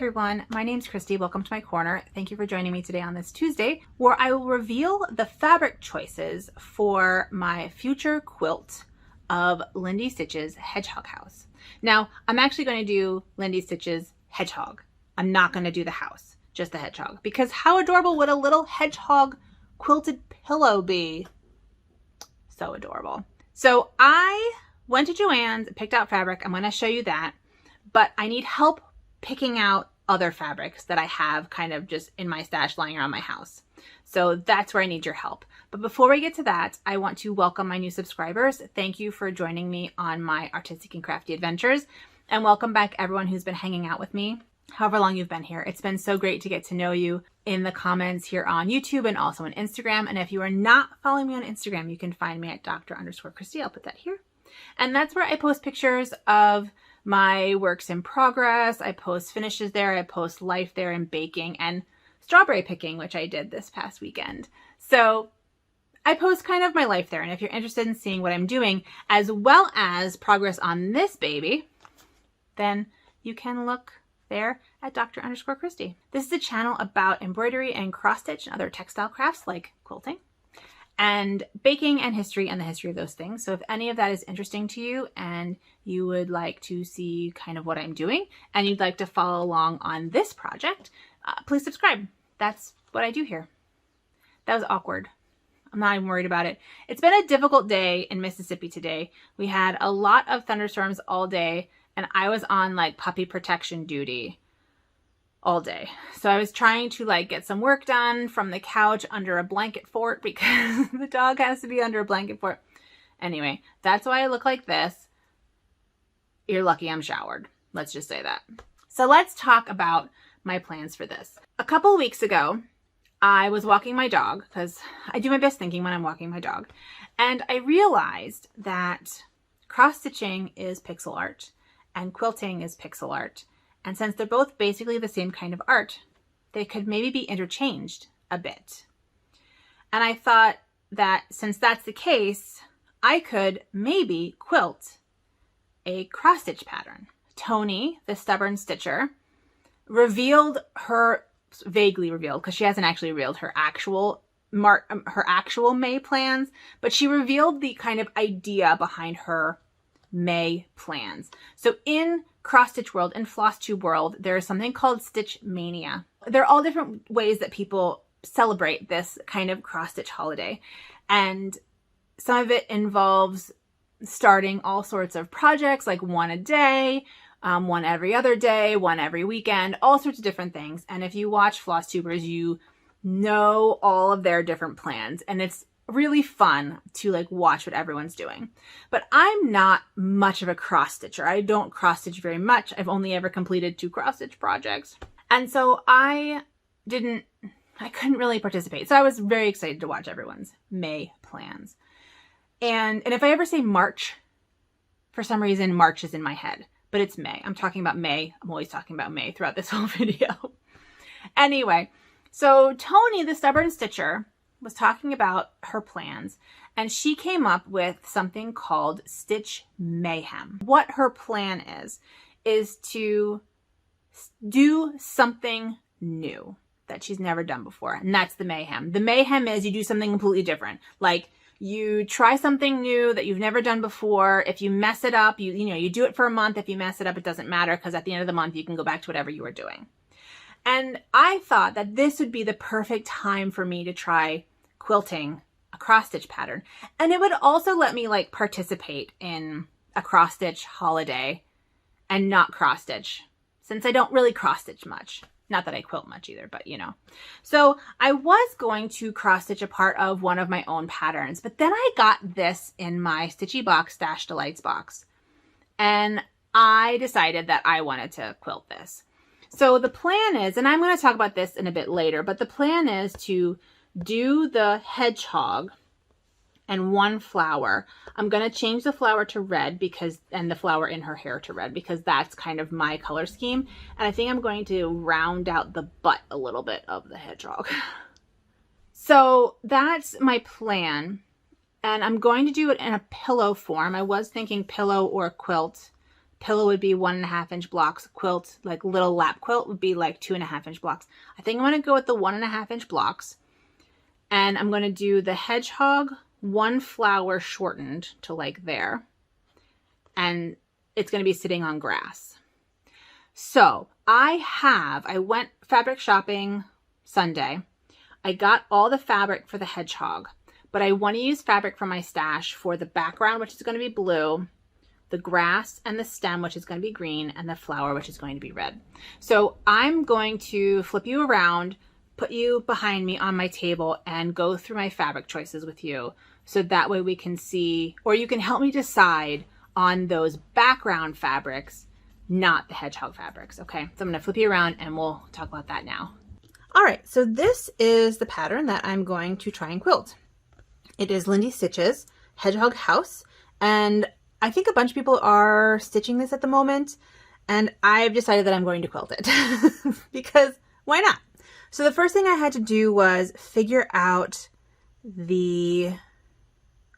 everyone, my name's Christy. Welcome to my corner. Thank you for joining me today on this Tuesday, where I will reveal the fabric choices for my future quilt of Lindy Stitches Hedgehog House. Now, I'm actually going to do Lindy Stitches Hedgehog. I'm not going to do the house, just the hedgehog, because how adorable would a little hedgehog quilted pillow be? So adorable. So I went to Joann's, picked out fabric. I'm going to show you that, but I need help picking out other fabrics that I have kind of just in my stash lying around my house. So that's where I need your help. But before we get to that, I want to welcome my new subscribers. Thank you for joining me on my artistic and crafty adventures. And welcome back everyone who's been hanging out with me, however long you've been here. It's been so great to get to know you in the comments here on YouTube and also on Instagram. And if you are not following me on Instagram, you can find me at Dr._Christy. I'll put that here. And that's where I post pictures of my works in progress. I post finishes there. I post life there and baking and strawberry picking, which I did this past weekend. So I post kind of my life there. And if you're interested in seeing what I'm doing, as well as progress on this baby, then you can look there at Dr._Christy. This is a channel about embroidery and cross stitch and other textile crafts like quilting and baking and history and the history of those things. So if any of that is interesting to you and you would like to see kind of what I'm doing and you'd like to follow along on this project, please subscribe. That's what I do here. That was awkward. I'm not even worried about it. It's been a difficult day in Mississippi today. We had a lot of thunderstorms all day and I was on like puppy protection duty all day. So I was trying to like get some work done from the couch under a blanket fort because the dog has to be under a blanket fort. Anyway, that's why I look like this. You're lucky I'm showered. Let's just say that. So let's talk about my plans for this. A couple weeks ago, I was walking my dog because I do my best thinking when I'm walking my dog. And I realized that cross stitching is pixel art and quilting is pixel art. And since they're both basically the same kind of art, they could maybe be interchanged a bit. And I thought that since that's the case, I could maybe quilt a cross stitch pattern. Toni, the stubborn stitcher, vaguely revealed, because she hasn't actually revealed her actual May plans, but she revealed the kind of idea behind her May plans. So in cross stitch world and floss tube world, there is something called Stitch Maynia. There are all different ways that people celebrate this kind of cross stitch holiday. And some of it involves starting all sorts of projects, like one a day, one every other day, one every weekend, all sorts of different things. And if you watch floss tubers, you know all of their different plans. And it's really fun to like watch what everyone's doing. But I'm not much of a cross stitcher. I don't cross stitch very much. I've only ever completed 2 cross stitch projects. And so I couldn't really participate. So I was very excited to watch everyone's May plans. And if I ever say March, for some reason, March is in my head, but it's May. I'm talking about May. I'm always talking about May throughout this whole video. Anyway, so Toni, the stubborn stitcher, was talking about her plans and she came up with something called Stitch Mayhem. What her plan is to do something new that she's never done before. And that's the mayhem. The mayhem is you do something completely different. Like you try something new that you've never done before. If you mess it up, you do it for a month. If you mess it up, it doesn't matter because at the end of the month, you can go back to whatever you were doing. And I thought that this would be the perfect time for me to try quilting a cross stitch pattern. And it would also let me like participate in a cross stitch holiday and not cross stitch, since I don't really cross stitch much. Not that I quilt much either, but you know. So I was going to cross stitch a part of one of my own patterns, but then I got this in my Stitchy Box Stash Delights box. And I decided that I wanted to quilt this. So the plan is, and I'm going to talk about this in a bit later, but the plan is to do the hedgehog and 1 flower. I'm going to change the flower to red and the flower in her hair to red because that's kind of my color scheme. And I think I'm going to round out the butt a little bit of the hedgehog. So that's my plan. And I'm going to do it in a pillow form. I was thinking pillow or quilt, pillow would be 1.5-inch blocks, quilt, like little lap quilt would be like 2.5-inch blocks. I think I'm going to go with the 1.5-inch blocks, and I'm going to do the hedgehog one flower shortened to like there, and it's going to be sitting on grass. So I went fabric shopping Sunday. I got all the fabric for the hedgehog, but I want to use fabric from my stash for the background, which is going to be blue, the grass and the stem, which is going to be green, and the flower, which is going to be red. So I'm going to flip you around, put you behind me on my table, and go through my fabric choices with you. So that way we can see, or you can help me decide on those background fabrics, not the hedgehog fabrics. Okay, so I'm going to flip you around and we'll talk about that now. All right, so this is the pattern that I'm going to try and quilt. It is Lindy Stitches Hedgehog House, and I think a bunch of people are stitching this at the moment, and I've decided that I'm going to quilt it because why not? So the first thing I had to do was figure out the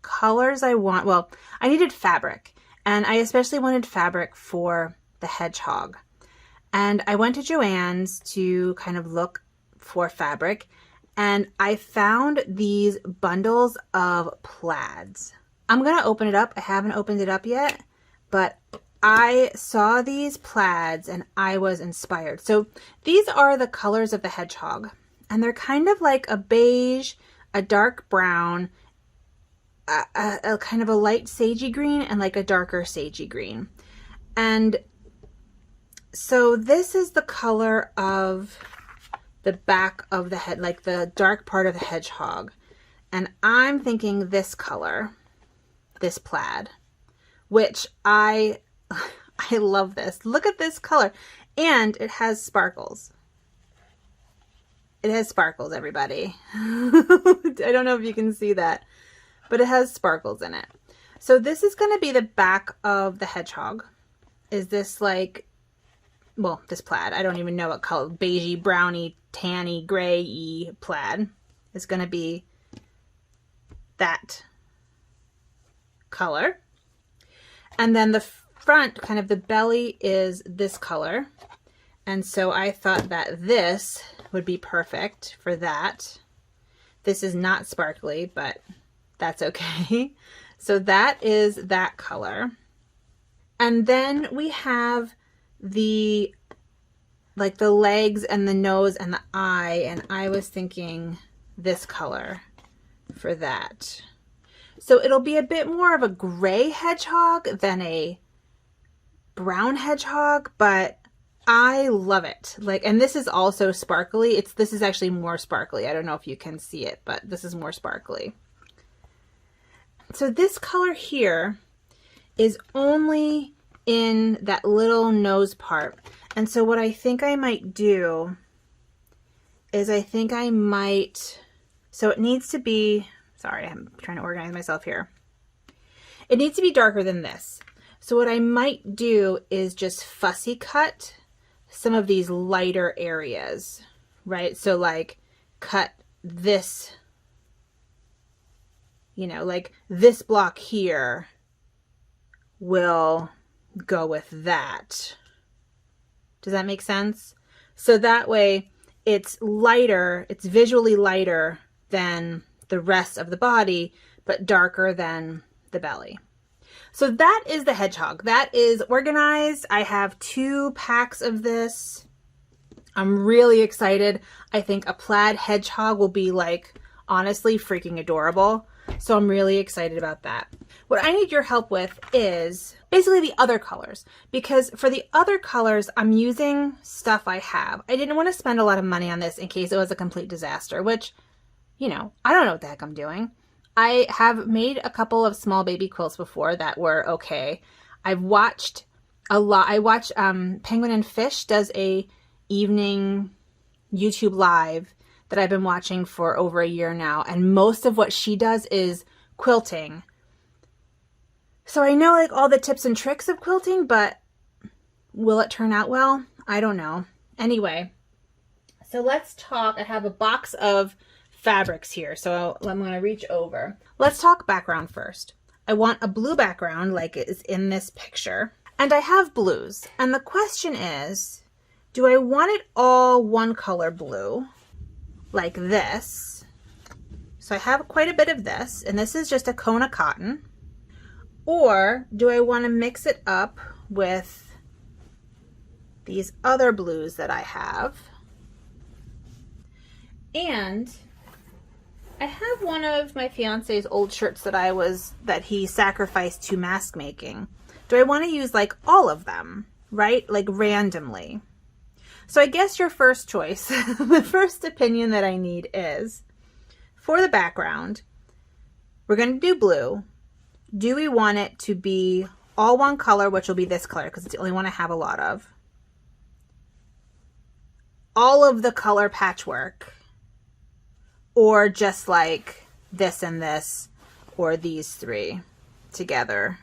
colors I want. Well, I needed fabric, and I especially wanted fabric for the hedgehog. And I went to Joann's to kind of look for fabric, and I found these bundles of plaids. I'm gonna open it up. I haven't opened it up yet, but I saw these plaids and I was inspired. So these are the colors of the hedgehog, and they're kind of like a beige, a dark brown, a kind of a light sagey green, and like a darker sagey green. And so this is the color of the back of the head, like the dark part of the hedgehog. And I'm thinking this color, this plaid, which I love this. Look at this color. And it has sparkles. It has sparkles, everybody. I don't know if you can see that, but it has sparkles in it. So this is going to be the back of the hedgehog. Is this like, well, this plaid, I don't even know what color, beigey, browny, tanny, gray-y plaid is going to be that color. And then the front, kind of the belly, is this color. And so I thought that this would be perfect for that. This is not sparkly, but that's okay. So that is that color. And then we have the, like the legs and the nose and the eye, and I was thinking this color for that. So it'll be a bit more of a gray hedgehog than a brown hedgehog, but I love it. Like, and this is also sparkly. This is actually more sparkly. I don't know if you can see it, but this is more sparkly. So this color here is only in that little nose part. And so what I think I might do is I think I might, so it needs to be, sorry, I'm trying to organize myself here. It needs to be darker than this. So what I might do is just fussy cut some of these lighter areas, right? So like cut this, you know, like this block here will go with that. Does that make sense? So that way it's lighter, it's visually lighter than the rest of the body, but darker than the belly. So that is the hedgehog. That is organized. I have 2 packs of this. I'm really excited. I think a plaid hedgehog will be like, honestly, freaking adorable. So I'm really excited about that. What I need your help with is basically the other colors, because for the other colors, I'm using stuff I have. I didn't want to spend a lot of money on this in case it was a complete disaster, which, you know, I don't know what the heck I'm doing. I have made a couple of small baby quilts before that were okay. I've watched a lot. I watch Penguin and Fish does a evening YouTube live that I've been watching for over a year now, and most of what she does is quilting. So I know like all the tips and tricks of quilting, but will it turn out well? I don't know. Anyway, so let's talk. I have a box of fabrics here, so I'm going to reach over. Let's talk background first. I want a blue background like it is in this picture, And I have blues. And the question is, do I want it all one color blue like this? So I have quite a bit of this, and this is just a cone of cotton. Or do I want to mix it up with these other blues that I have? And I have one of my fiance's old shirts that he sacrificed to mask making. Do I want to use like all of them, right? Like randomly. So I guess your first choice, the first opinion that I need is, for the background, we're going to do blue. Do we want it to be all one color, which will be this color because it's the only one I have a lot of? All of the color patchwork, or just like this and this, or these three together?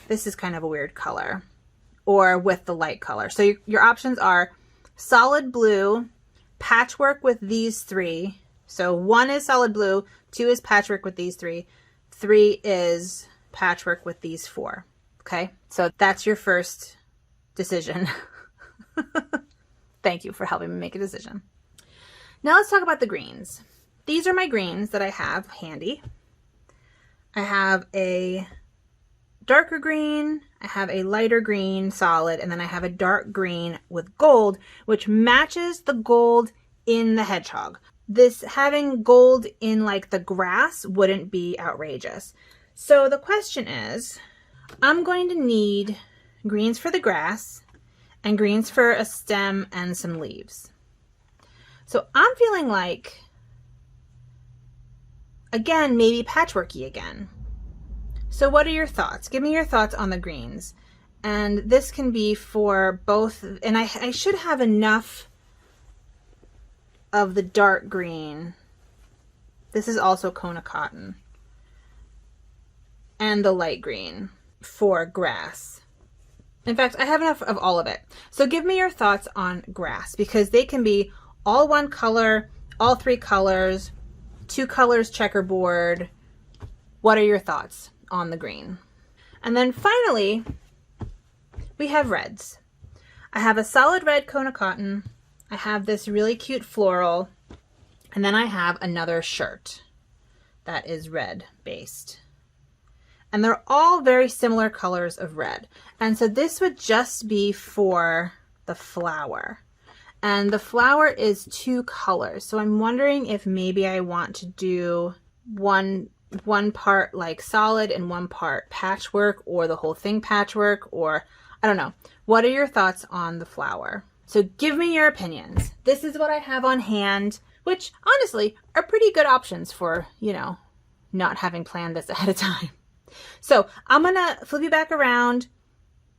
This is kind of a weird color, or with the light color. So your options are solid blue, patchwork with these three. So 1 is solid blue, 2 is patchwork with these three, 3 is patchwork with these 4. Okay, so that's your first decision. Thank you for helping me make a decision. Now let's talk about the greens. These are my greens that I have handy. I have a darker green, I have a lighter green solid, and then I have a dark green with gold, which matches the gold in the hedgehog. This having gold in like the grass wouldn't be outrageous. So the question is, I'm going to need greens for the grass and greens for a stem and some leaves. So I'm feeling like, again, maybe patchworky again. So what are your thoughts? Give me your thoughts on the greens. And this can be for both, and I should have enough of the dark green. This is also Kona cotton. And the light green for grass. In fact, I have enough of all of it. So give me your thoughts on grass, because they can be all one color, all 3 colors, 2 colors checkerboard. What are your thoughts on the green? And then finally, we have reds. I have a solid red Kona cotton. I have this really cute floral, and then I have another shirt that is red based. And they're all very similar colors of red. And so this would just be for the flower. And the flower is 2 colors. So I'm wondering if maybe I want to do one part like solid and 1 part patchwork, or the whole thing patchwork, or I don't know. What are your thoughts on the flower? So give me your opinions. This is what I have on hand, which honestly are pretty good options for, you know, not having planned this ahead of time. So I'm gonna flip you back around,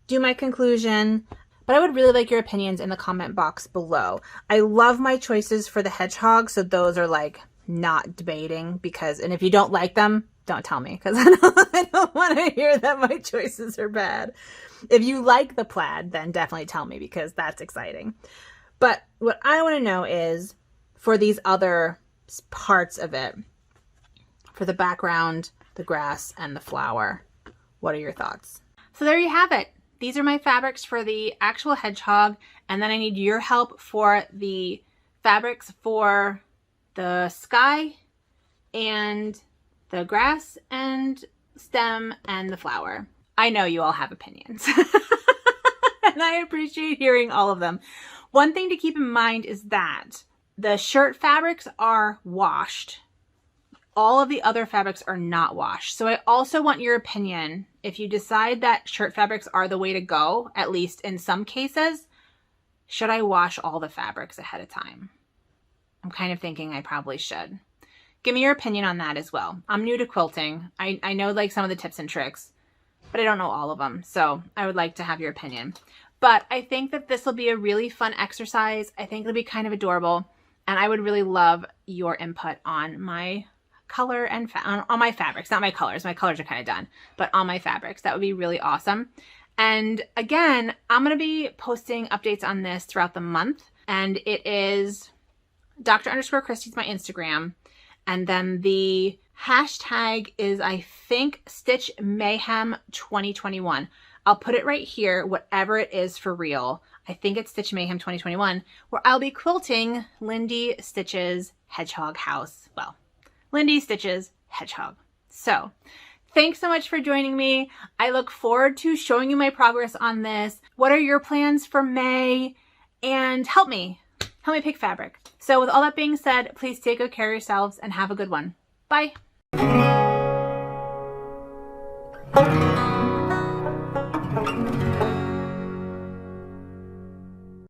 do my conclusion, but I would really like your opinions in the comment box below. I love my choices for the hedgehog, so those are like not debating, because, and if you don't like them, don't tell me, because I don't want to hear that my choices are bad. If you like the plaid, then definitely tell me, because that's exciting. But what I want to know is, for these other parts of it, for the background, the grass, and the flower, what are your thoughts? So there you have it. These are my fabrics for the actual hedgehog, and then I need your help for the fabrics for the sky and the grass and stem and the flower. I know you all have opinions and I appreciate hearing all of them. One thing to keep in mind is that the shirt fabrics are washed. All of the other fabrics are not washed. So I also want your opinion. If you decide that shirt fabrics are the way to go, at least in some cases, should I wash all the fabrics ahead of time? I'm kind of thinking I probably should. Give me your opinion on that as well. I'm new to quilting. I know like some of the tips and tricks, but I don't know all of them. So I would like to have your opinion. But I think that this will be a really fun exercise. I think it'll be kind of adorable. And I would really love your input on my color and on my fabrics, not my colors. My colors are kind of done, but on my fabrics. That would be really awesome. And again, I'm going to be posting updates on this throughout the month. And it is Dr_Christy's my Instagram. And then the hashtag is, I think, Stitch Mayhem 2021. I'll put it right here, whatever it is for real. I think it's Stitch Mayhem 2021, where I'll be quilting Lindy Stitches Hedgehog House. Well, Lindy Stitches Hedgehog. So thanks so much for joining me. I look forward to showing you my progress on this. What are your plans for May? And help me pick fabric. So with all that being said, please take good care of yourselves and have a good one. Bye.